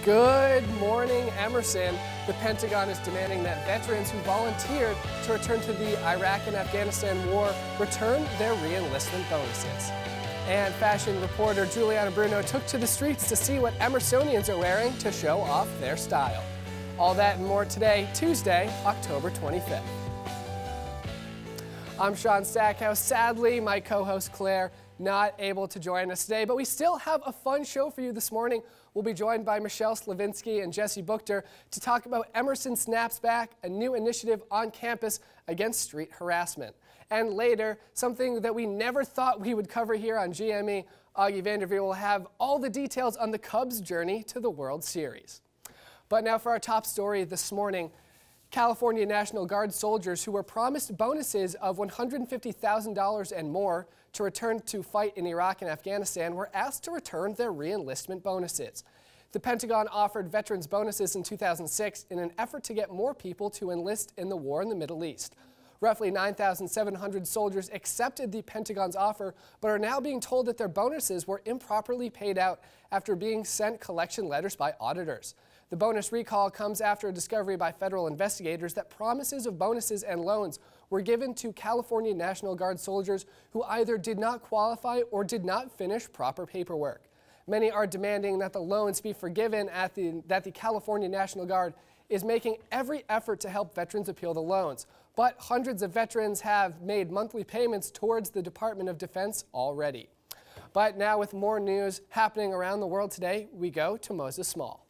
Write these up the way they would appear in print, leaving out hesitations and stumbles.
Good morning, Emerson. The Pentagon is demanding that veterans who volunteered to return to the Iraq and Afghanistan war return their re-enlistment bonuses. And fashion reporter Juliana Bruno took to the streets to see what Emersonians are wearing to show off their style. All that and more today, Tuesday, October 25th. I'm Sean Stackhouse. Sadly, my co-host Claire not able to join us today, but we still have a fun show for you this morning. We'll be joined by Michelle Slavinsky and Jesse Buchter to talk about Emerson Snaps Back, a new initiative on campus against street harassment. And later, something that we never thought we would cover here on GME, Augie Vanderveer will have all the details on the Cubs' journey to the World Series. But now for our top story this morning. California National Guard soldiers who were promised bonuses of $150,000 and more to return to fight in Iraq and Afghanistan were asked to return their re-enlistment bonuses. The Pentagon offered veterans bonuses in 2006 in an effort to get more people to enlist in the war in the Middle East. Roughly 9,700 soldiers accepted the Pentagon's offer, but are now being told that their bonuses were improperly paid out after being sent collection letters by auditors. The bonus recall comes after a discovery by federal investigators that promises of bonuses and loans were given to California National Guard soldiers who either did not qualify or did not finish proper paperwork. Many are demanding that the loans be forgiven, that the California National Guard is making every effort to help veterans appeal the loans. But hundreds of veterans have made monthly payments towards the Department of Defense already. But now with more news happening around the world today, we go to Moses Small.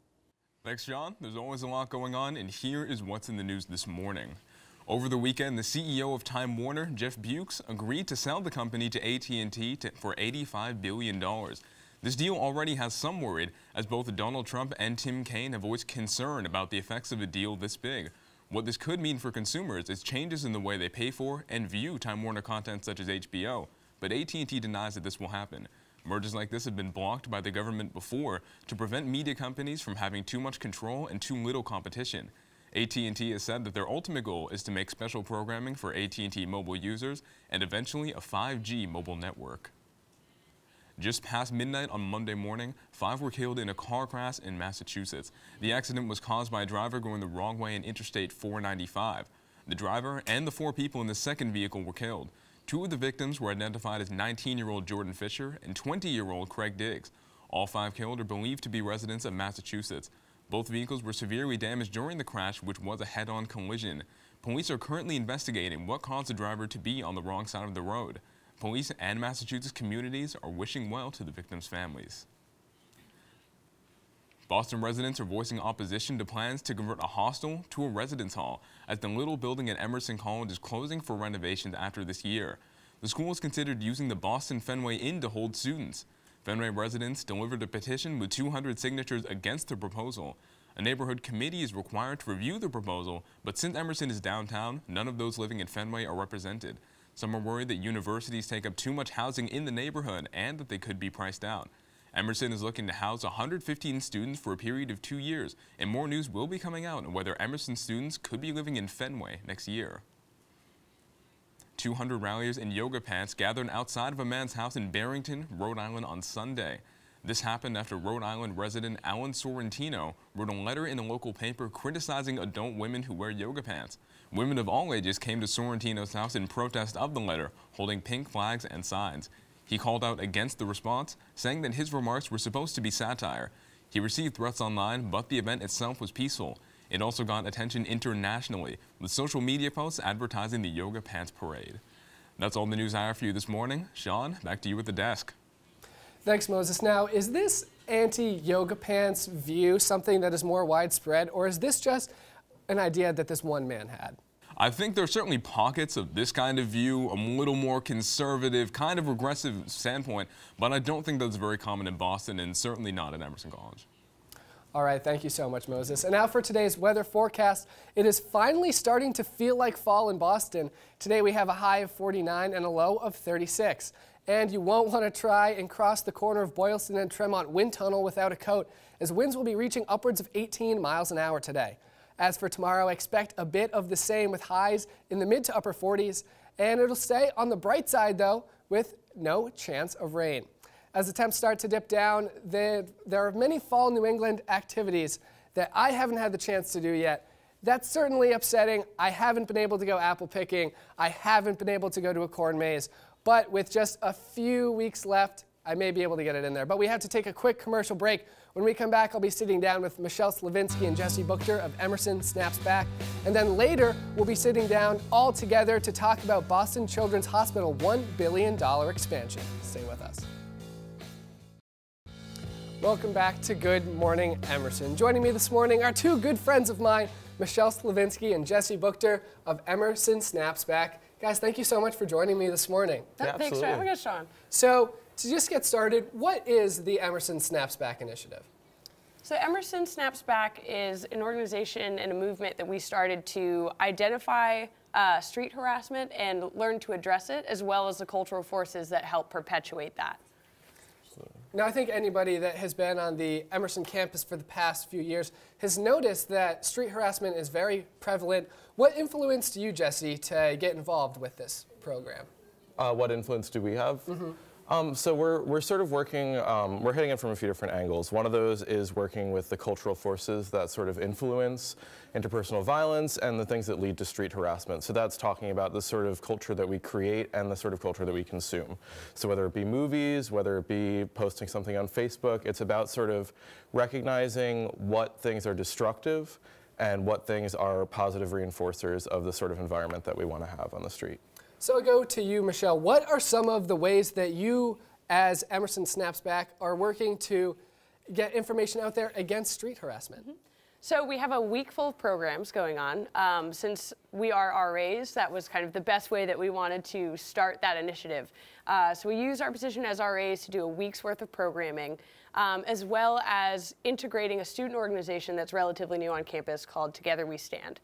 Thanks, John. There's always a lot going on, and here is what's in the news this morning. Over the weekend, the CEO of Time Warner, Jeff Bewkes, agreed to sell the company to AT&T for $85 billion. This deal already has some worried, as both Donald Trump and Tim Kaine have voiced concern about the effects of a deal this big. What this could mean for consumers is changes in the way they pay for and view Time Warner content such as HBO, but AT&T denies that this will happen. Mergers like this have been blocked by the government before to prevent media companies from having too much control and too little competition. AT&T has said that their ultimate goal is to make special programming for AT&T mobile users and eventually a 5G mobile network. Just past midnight on Monday morning, 5 were killed in a car crash in Massachusetts. The accident was caused by a driver going the wrong way in Interstate 495. The driver and the 4 people in the second vehicle were killed. 2 of the victims were identified as 19-year-old Jordan Fisher and 20-year-old Craig Diggs. All 5 killed are believed to be residents of Massachusetts. Both vehicles were severely damaged during the crash, which was a head-on collision. Police are currently investigating what caused the driver to be on the wrong side of the road. Police and Massachusetts communities are wishing well to the victims' families. Boston residents are voicing opposition to plans to convert a hostel to a residence hall, as the little building at Emerson College is closing for renovations after this year. The school is considered using the Boston Fenway Inn to hold students. Fenway residents delivered a petition with 200 signatures against the proposal. A neighborhood committee is required to review the proposal, but since Emerson is downtown, none of those living in Fenway are represented. Some are worried that universities take up too much housing in the neighborhood and that they could be priced out. Emerson is looking to house 115 students for a period of 2 years, and more news will be coming out on whether Emerson students could be living in Fenway next year. 200 ralliers in yoga pants gathered outside of a man's house in Barrington, Rhode Island on Sunday. This happened after Rhode Island resident Alan Sorrentino wrote a letter in a local paper criticizing adult women who wear yoga pants. Women of all ages came to Sorrentino's house in protest of the letter, holding pink flags and signs. He called out against the response, saying that his remarks were supposed to be satire. He received threats online, but the event itself was peaceful. It also got attention internationally, with social media posts advertising the yoga pants parade. That's all the news I have for you this morning. Sean, back to you at the desk. Thanks, Moses. Now, is this anti-yoga pants view something that is more widespread, or is this just an idea that this one man had? I think there are certainly pockets of this kind of view, a little more conservative, kind of regressive standpoint, but I don't think that's very common in Boston and certainly not at Emerson College. All right, thank you so much, Moses. And now for today's weather forecast. It is finally starting to feel like fall in Boston. Today we have a high of 49 and a low of 36. And you won't want to try and cross the corner of Boylston and Tremont Wind Tunnel without a coat, as winds will be reaching upwards of 18 miles an hour today. As for tomorrow, expect a bit of the same with highs in the mid to upper 40s, and it'll stay on the bright side though with no chance of rain. As the temps start to dip down, there are many fall New England activities that I haven't had the chance to do yet. That's certainly upsetting. I haven't been able to go apple picking. I haven't been able to go to a corn maze. But with just a few weeks left, I may be able to get it in there. But we have to take a quick commercial break. When we come back, I'll be sitting down with Michelle Slavinsky and Jesse Buchter of Emerson Snaps Back. And then later, we'll be sitting down all together to talk about Boston Children's Hospital $1 billion expansion. Stay with us. Welcome back to Good Morning Emerson. Joining me this morning are two good friends of mine, Michelle Slavinsky and Jesse Buchter of Emerson Snaps Back. Guys, thank you so much for joining me this morning. Yeah, thanks for having us, Sean. So, to just get started, what is the Emerson Snaps Back initiative? So Emerson Snaps Back is an organization and a movement that we started to identify street harassment and learn to address it, as well as the cultural forces that help perpetuate that. Now, I think anybody that has been on the Emerson campus for the past few years has noticed that street harassment is very prevalent. What influenced you, Jesse, to get involved with this program? What influence do we have? So we're sort of working, we're hitting it from a few different angles. One of those is working with the cultural forces that sort of influence interpersonal violence and the things that lead to street harassment. So that's talking about the sort of culture that we create and the sort of culture that we consume. So whether it be movies, whether it be posting something on Facebook, it's about sort of recognizing what things are destructive and what things are positive reinforcers of the sort of environment that we want to have on the street. So I'll go to you, Michelle. What are some of the ways that you, as Emerson Snaps Back, are working to get information out there against street harassment? So we have a week full of programs going on. Since we are RAs, that was kind of the best way that we wanted to start that initiative. So we use our position as RAs to do a week's worth of programming, as well as integrating a student organization that's relatively new on campus called Together We Stand.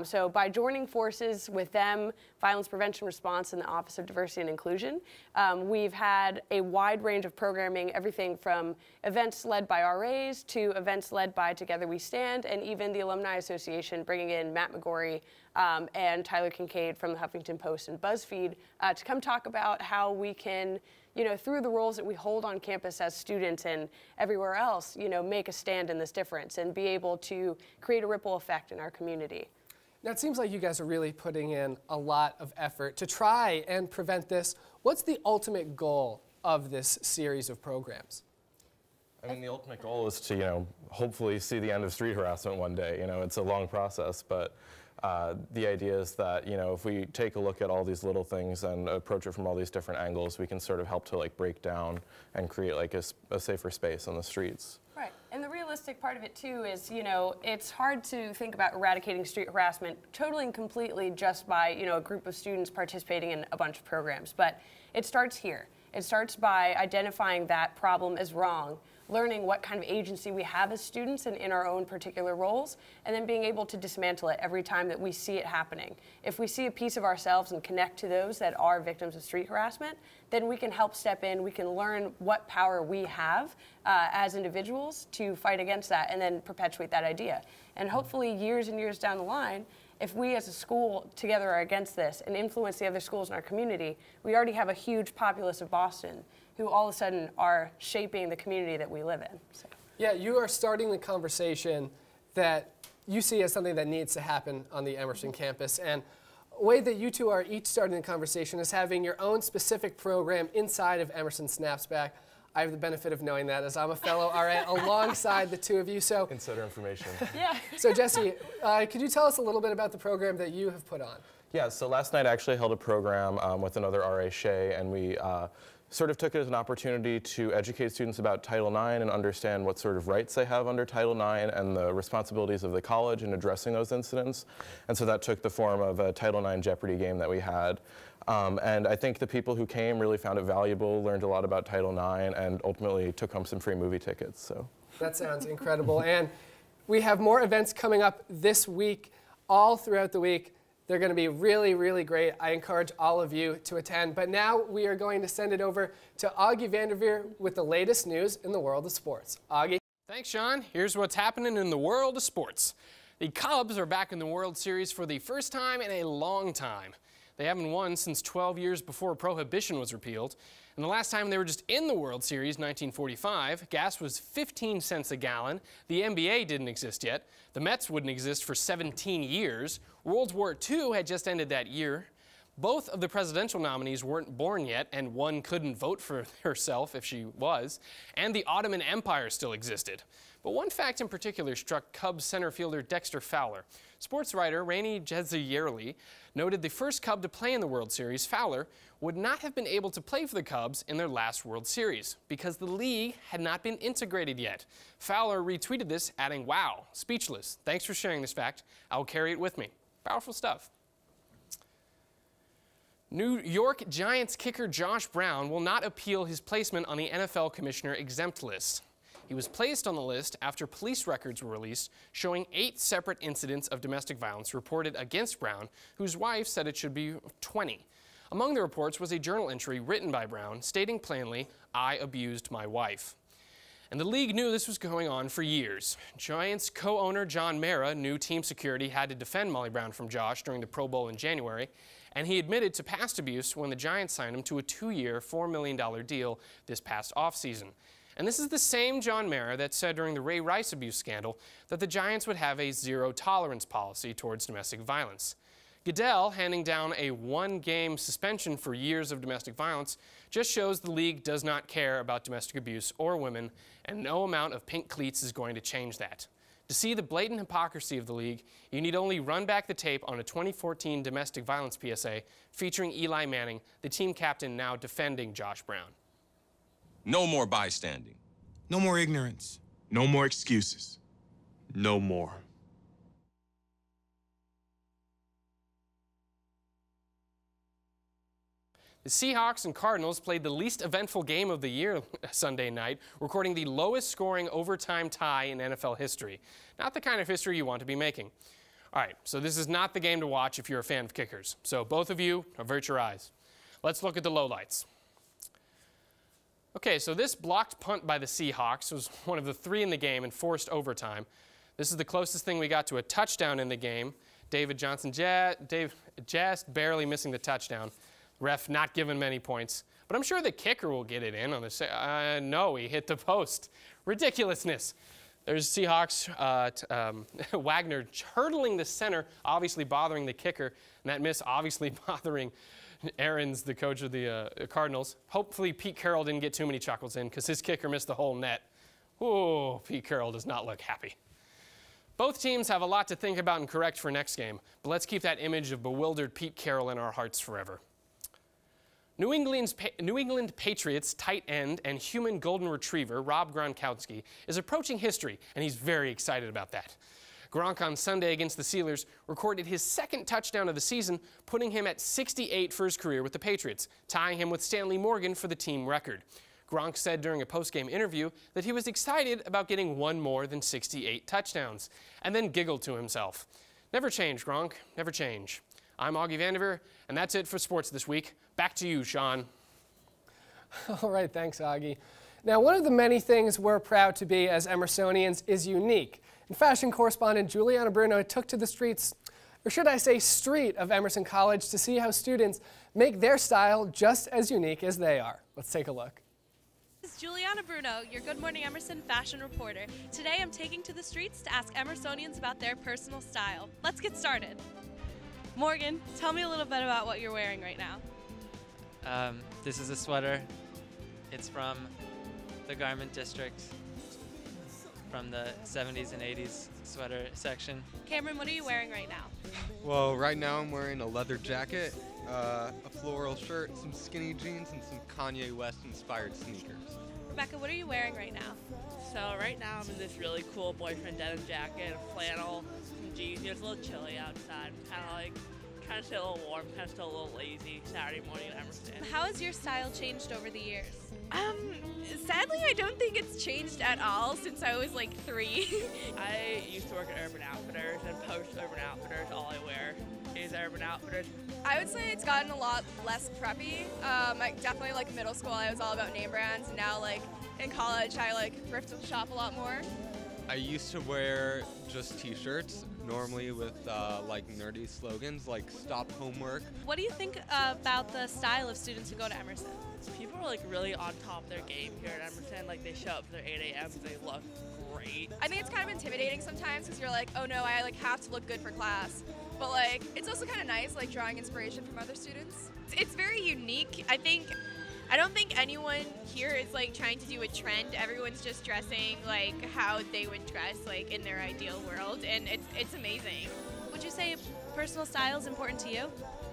So by joining forces with them, Violence Prevention Response, and the Office of Diversity and Inclusion, we've had a wide range of programming, everything from events led by RAs to events led by Together We Stand, and even the Alumni Association bringing in Matt McGorry and Tyler Kincaid from the Huffington Post and BuzzFeed to come talk about how we can, through the roles that we hold on campus as students and everywhere else, make a stand in this difference and be able to create a ripple effect in our community. Now, it seems like you guys are really putting in a lot of effort to try and prevent this. What's the ultimate goal of this series of programs? I mean, the ultimate goal is to, hopefully see the end of street harassment one day. It's a long process, but the idea is that, if we take a look at all these little things and approach it from all these different angles, we can sort of help to break down and create a safer space on the streets. Right, and the realistic part of it too is, it's hard to think about eradicating street harassment totally and completely just by, a group of students participating in a bunch of programs, but it starts here. It starts by identifying that problem as wrong, learning what kind of agency we have as students and in our own particular roles, and then being able to dismantle it every time that we see it happening. If we see a piece of ourselves and connect to those that are victims of street harassment, then we can help step in, we can learn what power we have as individuals to fight against that and then perpetuate that idea. And hopefully years and years down the line, if we as a school together are against this and influence the other schools in our community, we already have a huge populace of Boston who all of a sudden are shaping the community that we live in. So. Yeah, you are starting the conversation that you see as something that needs to happen on the Emerson campus. And a way that you two are each starting the conversation is having your own specific program inside of Emerson Snaps Back. I have the benefit of knowing that as I'm a fellow RA alongside the two of you. So Consider information. Yeah. So Jesse, could you tell us a little bit about the program that you have put on? Yeah, so last night I actually held a program with another RA, Shay, and we sort of took it as an opportunity to educate students about Title IX and understand what sort of rights they have under Title IX and the responsibilities of the college in addressing those incidents. And so that took the form of a Title IX Jeopardy game that we had. And I think the people who came really found it valuable, learned a lot about Title IX, and ultimately took home some free movie tickets. So that sounds incredible. And we have more events coming up this week, all throughout the week. They're going to be really, really great. I encourage all of you to attend. But now we are going to send it over to Augie Vanderveer with the latest news in the world of sports. Augie. Thanks, Sean. Here's what's happening in the world of sports. The Cubs are back in the World Series for the first time in a long time. They haven't won since 12 years before Prohibition was repealed. And the last time they were just in the World Series, 1945, gas was 15 cents a gallon. The NBA didn't exist yet. The Mets wouldn't exist for 17 years. World War II had just ended that year. Both of the presidential nominees weren't born yet, and one couldn't vote for herself if she was. And the Ottoman Empire still existed. But one fact in particular struck Cubs center fielder Dexter Fowler. Sports writer Rainey Jezierli noted the first Cub to play in the World Series, Fowler, would not have been able to play for the Cubs in their last World Series because the league had not been integrated yet. Fowler retweeted this, adding, "Wow, speechless. Thanks for sharing this fact. I'll carry it with me." Powerful stuff. New York Giants kicker Josh Brown will not appeal his placement on the NFL Commissioner exempt list. He was placed on the list after police records were released showing 8 separate incidents of domestic violence reported against Brown, whose wife said it should be 20. Among the reports was a journal entry written by Brown stating plainly, "I abused my wife." And the league knew this was going on for years. Giants co-owner John Mara knew team security had to defend Molly Brown from Josh during the Pro Bowl in January, and he admitted to past abuse when the Giants signed him to a 2-year, $4 million deal this past offseason. And this is the same John Mara that said during the Ray Rice abuse scandal that the Giants would have a zero-tolerance policy towards domestic violence. Goodell handing down a 1-game suspension for years of domestic violence just shows the league does not care about domestic abuse or women, and no amount of pink cleats is going to change that. To see the blatant hypocrisy of the league, you need only run back the tape on a 2014 domestic violence PSA featuring Eli Manning, the team captain now defending Josh Brown. No more bystanding. No more ignorance. No more excuses. No more. The Seahawks and Cardinals played the least eventful game of the year Sunday night, recording the lowest scoring overtime tie in NFL history. Not the kind of history you want to be making. All right, so this is not the game to watch if you're a fan of kickers. So both of you, avert your eyes. Let's look at the lowlights. Okay, so this blocked punt by the Seahawks was one of the 3 in the game and forced overtime. This is the closest thing we got to a touchdown in the game. David Johnson just barely missing the touchdown. Ref not giving many points. But I'm sure the kicker will get it in on the no, he hit the post. Ridiculousness. There's Seahawks, Wagner hurdling the center, obviously bothering the kicker, and that miss obviously bothering Aaron's, the coach of the Cardinals. Hopefully Pete Carroll didn't get too many chuckles in because his kicker missed the whole net. Ooh, Pete Carroll does not look happy. Both teams have a lot to think about and correct for next game, but let's keep that image of bewildered Pete Carroll in our hearts forever. New England Patriots tight end and human golden retriever Rob Gronkowski is approaching history, and he's very excited about that. Gronk on Sunday against the Steelers recorded his 2nd touchdown of the season, putting him at 68 for his career with the Patriots, tying him with Stanley Morgan for the team record. Gronk said during a post-game interview that he was excited about getting one more than 68 touchdowns, and then giggled to himself. Never change, Gronk, never change. I'm Augie Vandiver, and that's it for sports this week. Back to you, Sean. All right, thanks, Augie. Now, one of the many things we're proud to be as Emersonians is unique. And fashion correspondent Juliana Bruno took to the streets, or should I say street, of Emerson College to see how students make their style just as unique as they are. Let's take a look. This is Juliana Bruno, your Good Morning Emerson fashion reporter. Today I'm taking to the streets to ask Emersonians about their personal style. Let's get started. Morgan, tell me a little bit about what you're wearing right now. This is a sweater. It's from the garment district, from the 70s and 80s sweater section. Cameron, what are you wearing right now? Well, right now I'm wearing a leather jacket, a floral shirt, some skinny jeans, and some Kanye West inspired sneakers. Rebecca, what are you wearing right now? So right now I'm in this really cool boyfriend denim jacket, a flannel, some jeans. It's a little chilly outside. Kind of still a little warm, kind of still a little lazy Saturday morning at Emerson. How has your style changed over the years? Sadly, I don't think it's changed at all since I was like 3. I used to work at Urban Outfitters, and post Urban Outfitters, all I wear is Urban Outfitters. I would say it's gotten a lot less preppy. Definitely like middle school, I was all about name brands, and now like in college, I like thrift shop a lot more. I used to wear just t-shirts, normally with like nerdy slogans like "Stop Homework." What do you think about the style of students who go to Emerson? People are like really on top of their game here at Emerson. Like they show up for their 8 a.m. They look great. I think it's kind of intimidating sometimes because you're like, oh no, I like have to look good for class. But like, it's also kind of nice, like drawing inspiration from other students. It's very unique. I don't think anyone here is like trying to do a trend. Everyone's just dressing like how they would dress like in their ideal world, and it's amazing. Would you say personal style is important to you?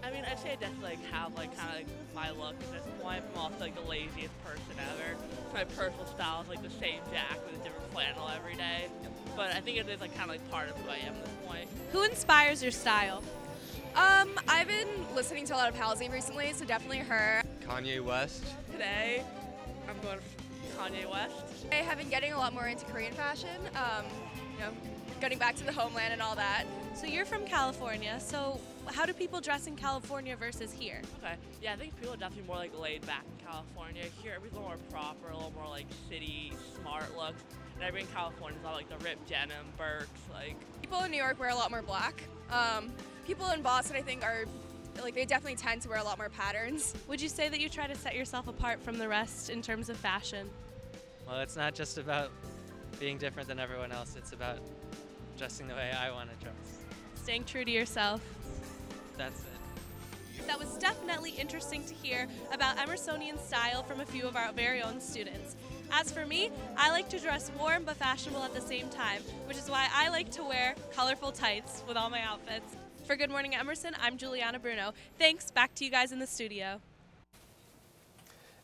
I mean, I'd say I definitely like have like kind of like my look at this point. I'm also like the laziest person ever. My personal style is like the same jacket with a different flannel every day. But I think it is like kind of like part of who I am at this point. Who inspires your style? I've been listening to a lot of Halsey recently, so definitely her. Kanye West. Today, I'm going for Kanye West. I have been getting a lot more into Korean fashion, you know, getting back to the homeland and all that. So you're from California, so how do people dress in California versus here? Okay, yeah, I think people are definitely more like laid back in California. Here, everything's a little more proper, a little more like city, smart looks. And everybody in California is all like the ripped denim, Birks, like. People in New York wear a lot more black. People in Boston, I think, are like they definitely tend to wear a lot more patterns. Would you say that you try to set yourself apart from the rest in terms of fashion? Well, it's not just about being different than everyone else. It's about dressing the way I want to dress. Staying true to yourself. That's it. That was definitely interesting to hear about Emersonian style from a few of our very own students. As for me, I like to dress warm but fashionable at the same time, which is why I like to wear colorful tights with all my outfits. For Good Morning Emerson, I'm Juliana Bruno. Thanks, back to you guys in the studio.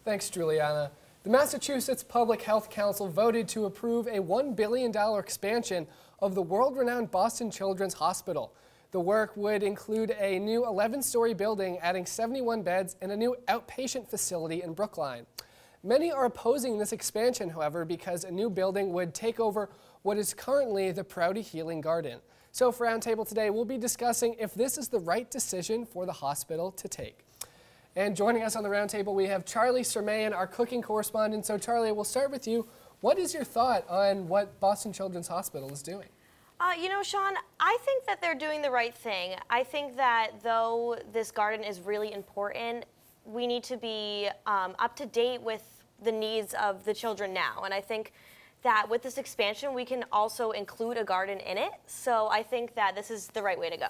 Thanks, Juliana. The Massachusetts Public Health Council voted to approve a $1 billion expansion of the world-renowned Boston Children's Hospital. The work would include a new 11-story building adding 71 beds and a new outpatient facility in Brookline. Many are opposing this expansion, however, because a new building would take over what is currently the Prouty Healing Garden. So for Roundtable today, we'll be discussing if this is the right decision for the hospital to take. And joining us on the Roundtable, we have Charlie Sermayan, our cooking correspondent. So Charlie, we'll start with you. What is your thought on what Boston Children's Hospital is doing? You know, Sean, I think that they're doing the right thing. I think that though this garden is really important, we need to be up to date with the needs of the children now. And I think that with this expansion, we can also include a garden in it. So I think that this is the right way to go.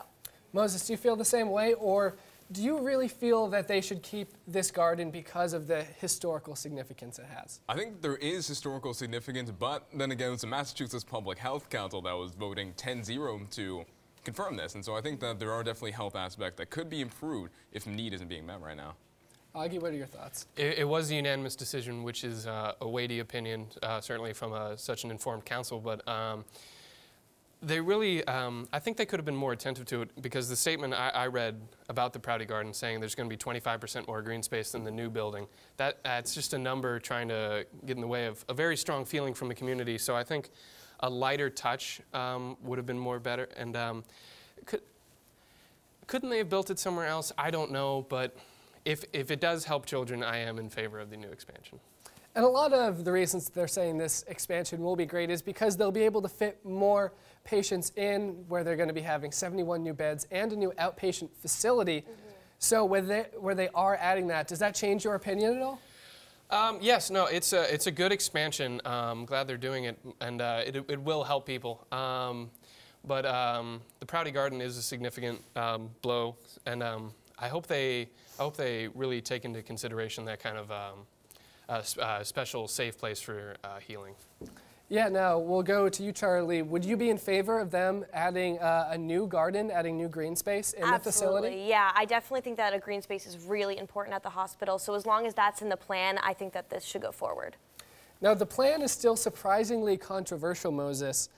Moses, do you feel the same way, or do you really feel that they should keep this garden because of the historical significance it has? I think there is historical significance, but then again, it's the Massachusetts Public Health Council that was voting 10-0 to confirm this. And so I think that there are definitely health aspects that could be improved if need isn't being met right now. Augie, what are your thoughts? It was a unanimous decision, which is a weighty opinion, certainly from such an informed council, but they really, I think they could have been more attentive to it, because the statement I read about the Prouty Garden saying there's going to be 25% more green space than the new building, that's just a number trying to get in the way of a very strong feeling from the community. So I think a lighter touch would have been more better. And couldn't they have built it somewhere else? I don't know, but if it does help children, I am in favor of the new expansion. And a lot of the reasons they're saying this expansion will be great is because they'll be able to fit more patients in, where they're going to be having 71 new beds and a new outpatient facility. Mm-hmm. So where they are adding that, does that change your opinion at all? Yes, no, it's a good expansion. I'm glad they're doing it, and it will help people. But the Prouty Garden is a significant blow, and I hope they really take into consideration that kind of special safe place for healing. Yeah, now we'll go to you, Charlie. Would you be in favor of them adding a new garden, adding new green space in the facility? Absolutely, yeah. I definitely think that a green space is really important at the hospital. So as long as that's in the plan, I think that this should go forward. Now, the plan is still surprisingly controversial, Moses.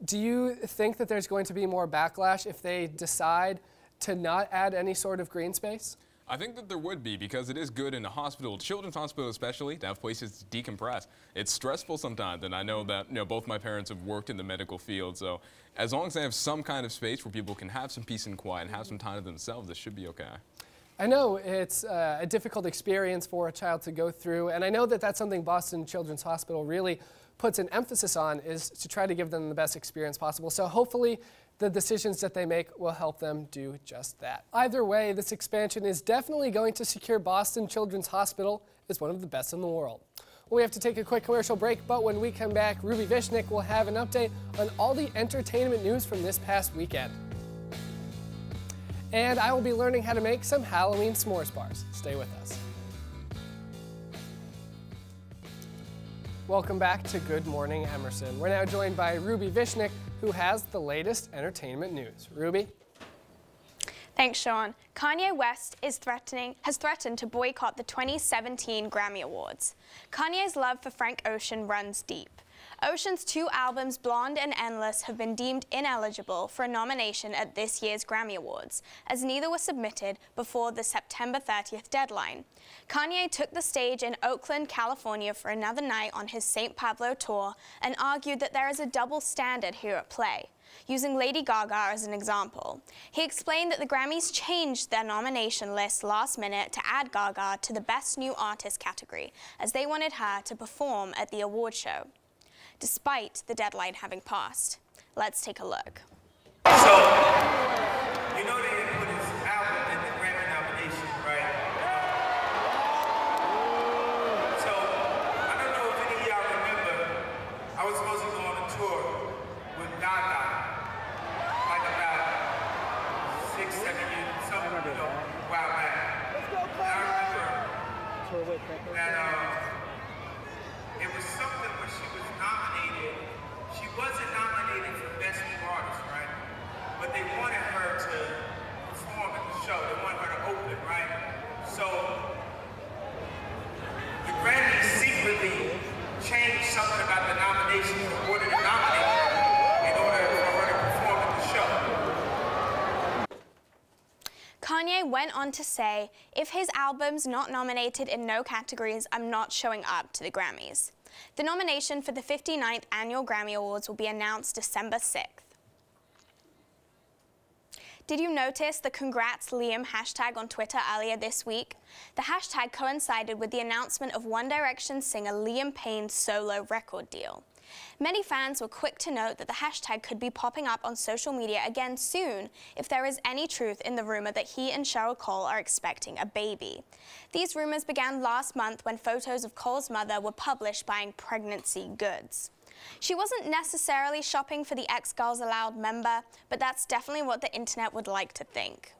Do you think that there's going to be more backlash if they decide to not add any sort of green space? I think that there would be, because it is good in a hospital, children's hospital especially, to have places to decompress. It's stressful sometimes, and I know that both my parents have worked in the medical field, so as long as they have some kind of space where people can have some peace and quiet and have some time to themselves, it should be okay. I know it's a difficult experience for a child to go through, and I know that that's something Boston Children's Hospital really puts an emphasis on is to try to give them the best experience possible. So hopefully the decisions that they make will help them do just that. Either way, this expansion is definitely going to secure Boston Children's Hospital as one of the best in the world. Well, we have to take a quick commercial break, but when we come back, Ruby Vishnik will have an update on all the entertainment news from this past weekend. And I will be learning how to make some Halloween s'mores bars. Stay with us. Welcome back to Good Morning Emerson. We're now joined by Ruby Vishnik, who has the latest entertainment news. Ruby? Thanks, Sean. Kanye West has threatened to boycott the 2017 Grammy Awards. Kanye's love for Frank Ocean runs deep. Ocean's 2 albums, Blonde and Endless, have been deemed ineligible for a nomination at this year's Grammy Awards, as neither were submitted before the September 30th deadline. Kanye took the stage in Oakland, California for another night on his St. Pablo tour and argued that there is a double standard here at play, using Lady Gaga as an example. He explained that the Grammys changed their nomination list last minute to add Gaga to the Best New Artist category, as they wanted her to perform at the award show, despite the deadline having passed. Let's take a look. So, you know they didn't put his album in the Grammy nomination, right? So, I don't know if any of y'all remember, I was supposed to go on a tour with Gaga, like about 6, 7 years, something, you know, a while back. Let's go, and I remember that it was something where she was nominated. She wasn't nominated for Best New Artist, right? But they wanted her to perform at the show. They wanted her to open, right? So the Grammys secretly changed something about the nomination in order to nominate her, in order for her to perform at the show. Kanye went on to say, if his album's not nominated in no categories, I'm not showing up to the Grammys. The nomination for the 59th Annual Grammy Awards will be announced December 6th. Did you notice the Congrats Liam hashtag on Twitter earlier this week? The hashtag coincided with the announcement of One Direction singer Liam Payne's solo record deal. Many fans were quick to note that the hashtag could be popping up on social media again soon if there is any truth in the rumor that he and Cheryl Cole are expecting a baby. These rumors began last month when photos of Cole's mother were published buying pregnancy goods. She wasn't necessarily shopping for the X Girls Aloud member, but that's definitely what the internet would like to think.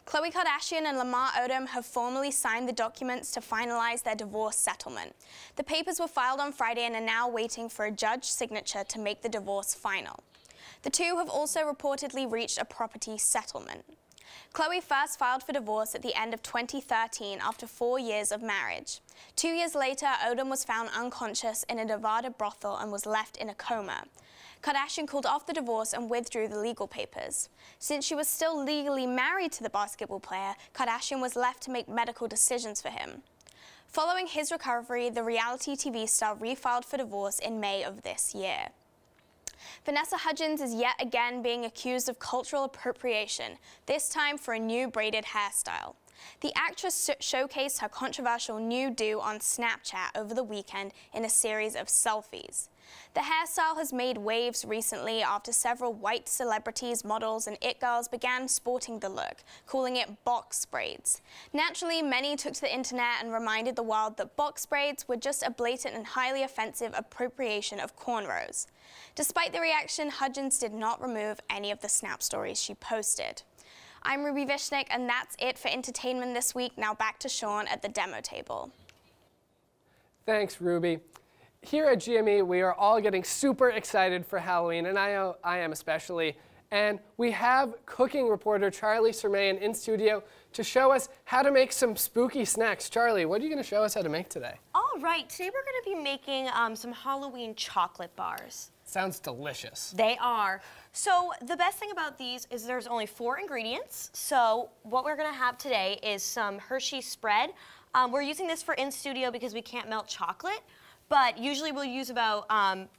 Khloe Kardashian and Lamar Odom have formally signed the documents to finalize their divorce settlement. The papers were filed on Friday and are now waiting for a judge's signature to make the divorce final. The two have also reportedly reached a property settlement. Khloe first filed for divorce at the end of 2013 after 4 years of marriage. 2 years later, Odom was found unconscious in a Nevada brothel and was left in a coma. Kardashian called off the divorce and withdrew the legal papers. Since she was still legally married to the basketball player, Kardashian was left to make medical decisions for him. Following his recovery, the reality TV star refiled for divorce in May of this year. Vanessa Hudgens is yet again being accused of cultural appropriation, this time for a new braided hairstyle. The actress showcased her controversial new do on Snapchat over the weekend in a series of selfies. The hairstyle has made waves recently after several white celebrities, models, and it girls began sporting the look, calling it box braids. Naturally, many took to the internet and reminded the world that box braids were just a blatant and highly offensive appropriation of cornrows. Despite the reaction, Hudgens did not remove any of the Snap stories she posted. I'm Ruby Vishnik, and that's it for entertainment this week. Now back to Sean at the demo table. Thanks, Ruby. Here at GME, we are all getting super excited for Halloween, and I know I am especially. And we have cooking reporter Charlie Sermain in studio to show us how to make some spooky snacks. Charlie, what are you going to show us how to make today? All right, today we're going to be making some Halloween chocolate bars. Sounds delicious. They are. So the best thing about these is there's only 4 ingredients. So what we're going to have today is some Hershey spread. We're using this for in studio because we can't melt chocolate. But usually we'll use about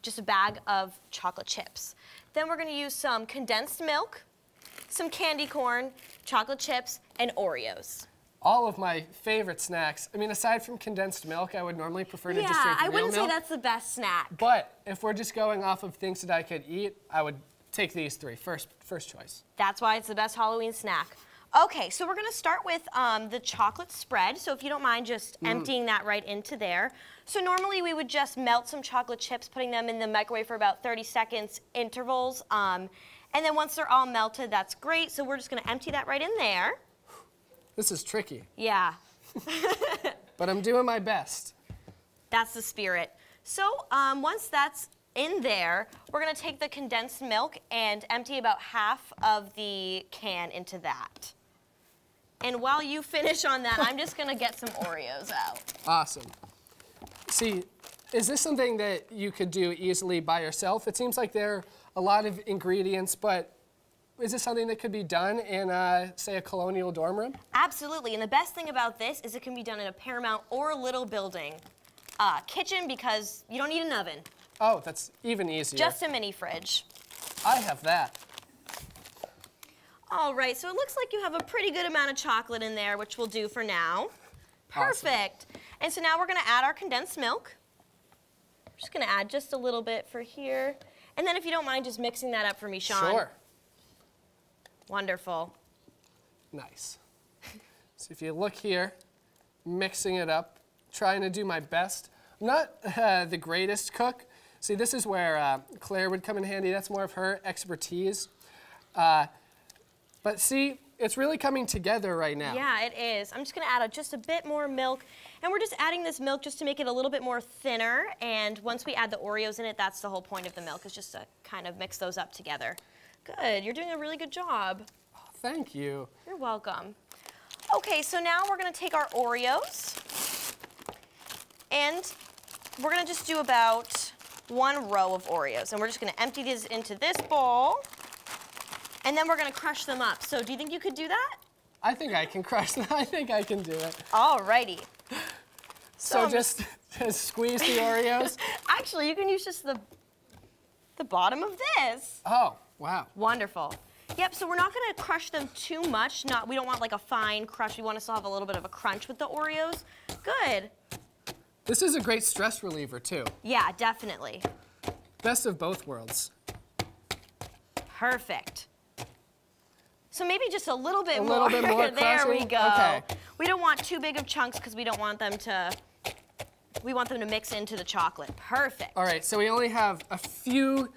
just a bag of chocolate chips. Then we're going to use some condensed milk, some candy corn, chocolate chips, and Oreos. All of my favorite snacks. I mean, aside from condensed milk, I would normally prefer to just drink real milk. Yeah, I wouldn't say that's the best snack. But if we're just going off of things that I could eat, I would take these three. First choice. That's why it's the best Halloween snack. Okay, so we're gonna start with the chocolate spread. So if you don't mind just emptying that right into there. So normally we would just melt some chocolate chips, putting them in the microwave for about 30 seconds intervals. And then once they're all melted, that's great. So we're just gonna empty that right in there. This is tricky. Yeah. But I'm doing my best. That's the spirit. So once that's in there, we're gonna take the condensed milk and empty about half of the can into that. And while you finish on that, I'm just gonna get some Oreos out. Awesome. See, is this something that you could do easily by yourself? It seems like there are a lot of ingredients, but is this something that could be done in, say, a colonial dorm room? Absolutely, and the best thing about this is it can be done in a Paramount or a little building kitchen because you don't need an oven. Oh, that's even easier. Just a mini fridge. I have that. All right, so it looks like you have a pretty good amount of chocolate in there, which we'll do for now. Perfect. Awesome. And so now we're gonna add our condensed milk. I'm just gonna add just a little bit for here. And then if you don't mind just mixing that up for me, Sean. Sure. Wonderful. Nice. So if you look here, mixing it up, trying to do my best. I'm not the greatest cook. See, this is where Claire would come in handy. That's more of her expertise. But see, it's really coming together right now. Yeah, it is. I'm just gonna add just a bit more milk. And we're just adding this milk just to make it a little bit more thinner. And once we add the Oreos in it, that's the whole point of the milk, is just to kind of mix those up together. Good, you're doing a really good job. Oh, thank you. You're welcome. Okay, so now we're gonna take our Oreos and we're gonna just do about 1 row of Oreos. And we're just gonna empty these into this bowl and then we're gonna crush them up. So do you think you could do that? I think I can crush them. I think I can do it. Alrighty. So just squeeze the Oreos? Actually, you can use just the bottom of this. Oh. Wow. Wonderful. Yep, so we're not gonna crush them too much. We don't want like a fine crush. We wanna still have a little bit of a crunch with the Oreos. Good. This is a great stress reliever too. Yeah, definitely. Best of both worlds. Perfect. So maybe just a little bit more. A little bit more There crushing? we go. Okay. We don't want too big of chunks because we don't want them to, we want them to mix into the chocolate. Perfect. All right, so we only have a few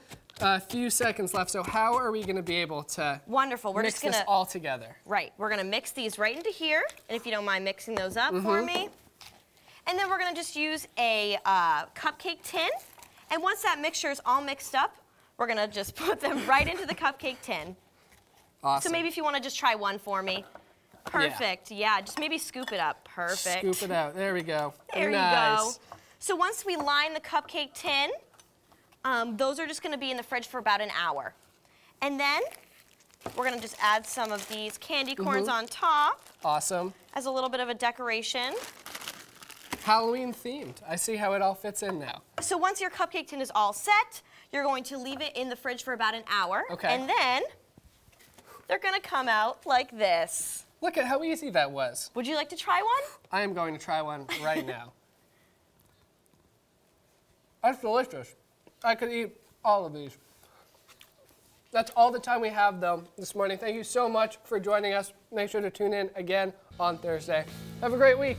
seconds left, so how are we gonna be able to Wonderful. We're mix just gonna, this all together? Right, we're gonna mix these right into here, and if you don't mind mixing those up for me. And then we're gonna just use a cupcake tin, and once that mixture is all mixed up, we're gonna just put them right into the cupcake tin. Awesome. So maybe if you wanna just try one for me. Perfect, yeah, just maybe scoop it up. Perfect. Scoop it out, there we go. There nice. you go. So once we line the cupcake tin, those are just gonna be in the fridge for about an hour. And then we're gonna just add some of these candy corns on top. Awesome. As a little bit of a decoration. Halloween themed. I see how it all fits in now. So once your cupcake tin is all set, you're going to leave it in the fridge for about an hour. Okay. And then they're gonna come out like this. Look at how easy that was. Would you like to try one? I am going to try one right now. That's delicious. I could eat all of these. That's all the time we have, though, this morning. Thank you so much for joining us. Make sure to tune in again on Thursday. Have a great week.